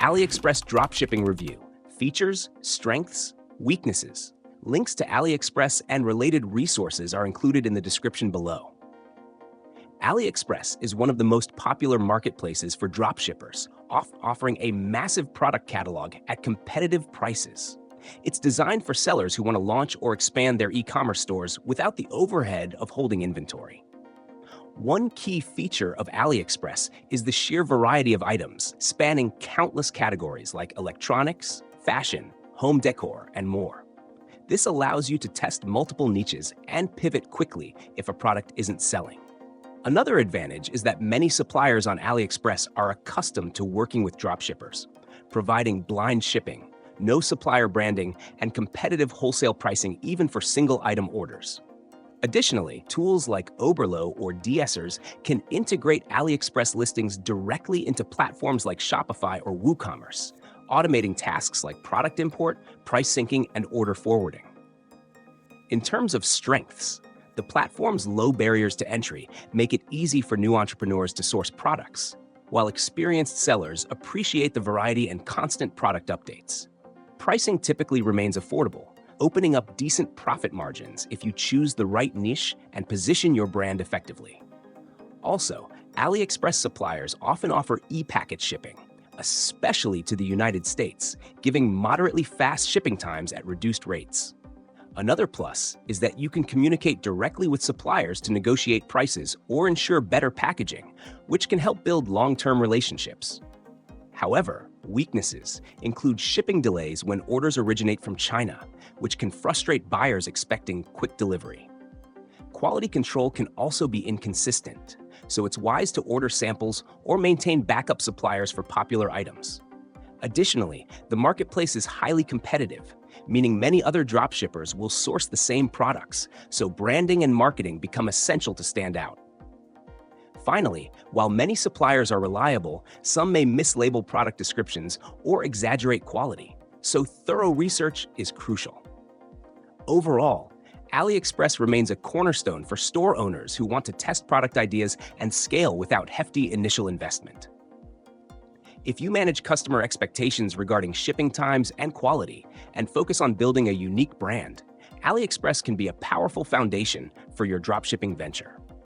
AliExpress Dropshipping Review: Features, Strengths, Weaknesses. Links to AliExpress and related resources are included in the description below. AliExpress is one of the most popular marketplaces for dropshippers, offering a massive product catalog at competitive prices. It's designed for sellers who want to launch or expand their e-commerce stores without the overhead of holding inventory. One key feature of AliExpress is the sheer variety of items, spanning countless categories like electronics, fashion, home decor, and more. This allows you to test multiple niches and pivot quickly if a product isn't selling. Another advantage is that many suppliers on AliExpress are accustomed to working with dropshippers, providing blind shipping, no supplier branding, and competitive wholesale pricing even for single-item orders. Additionally, tools like Oberlo or de-essers can integrate AliExpress listings directly into platforms like Shopify or WooCommerce, automating tasks like product import, price syncing, and order forwarding. In terms of strengths, the platform's low barriers to entry make it easy for new entrepreneurs to source products, while experienced sellers appreciate the variety and constant product updates. Pricing typically remains affordable, opening up decent profit margins if you choose the right niche and position your brand effectively. Also, AliExpress suppliers often offer e-packet shipping, especially to the United States, giving moderately fast shipping times at reduced rates. Another plus is that you can communicate directly with suppliers to negotiate prices or ensure better packaging, which can help build long-term relationships. However, weaknesses include shipping delays when orders originate from China, which can frustrate buyers expecting quick delivery. Quality control can also be inconsistent, so it's wise to order samples or maintain backup suppliers for popular items. Additionally, the marketplace is highly competitive, meaning many other dropshippers will source the same products, so branding and marketing become essential to stand out. Finally, while many suppliers are reliable, some may mislabel product descriptions or exaggerate quality, so thorough research is crucial. Overall, AliExpress remains a cornerstone for store owners who want to test product ideas and scale without hefty initial investment. If you manage customer expectations regarding shipping times and quality and focus on building a unique brand, AliExpress can be a powerful foundation for your dropshipping venture.